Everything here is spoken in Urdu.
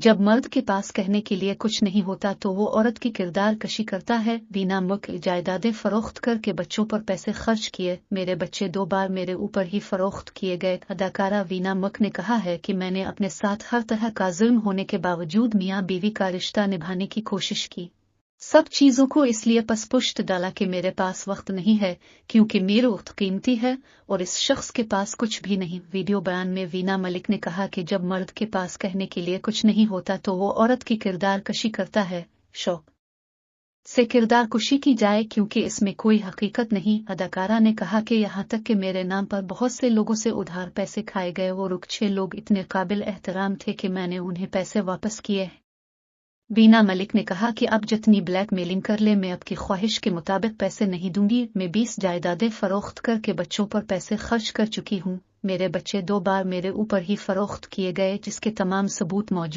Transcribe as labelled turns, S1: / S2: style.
S1: جب مرد کے پاس کہنے کے لیے کچھ نہیں ہوتا تو وہ عورت کی کردار کشی کرتا ہے۔ وینا مک جائیدادیں فروخت کر کے بچوں پر پیسے خرچ کیے، میرے بچے 2 بار میرے اوپر ہی فروخت کیے گئے۔ اداکارہ وینا مک نے کہا ہے کہ میں نے اپنے ساتھ ہر طرح کا ظلم ہونے کے باوجود میاں بیوی کا رشتہ نبھانے کی کوشش کی، سب چیزوں کو اس لیے پس پشت ڈالا کہ میرے پاس وقت نہیں ہے، کیونکہ میرا وقت قیمتی ہے اور اس شخص کے پاس کچھ بھی نہیں۔ ویڈیو بیان میں وینا ملک نے کہا کہ جب مرد کے پاس کہنے کے لیے کچھ نہیں ہوتا تو وہ عورت کی کردار کشی کرتا ہے۔ شوق سے کردار کشی کی جائے کیونکہ اس میں کوئی حقیقت نہیں۔ اداکارہ نے کہا کہ یہاں تک کہ میرے نام پر بہت سے لوگوں سے ادھار پیسے کھائے گئے، وہ 6 لوگ اتنے قابل احترام تھے کہ میں نے انہیں پیسے واپس کیے۔ وینا ملک نے کہا کہ اب جتنی بلیک میلنگ کر لے میں آپ کی خواہش کے مطابق پیسے نہیں دوں گی۔ میں 20 جائیدادیں فروخت کر کے بچوں پر پیسے خرچ کر چکی ہوں، میرے بچے 2 بار میرے اوپر ہی فروخت کیے گئے جس کے تمام ثبوت موجود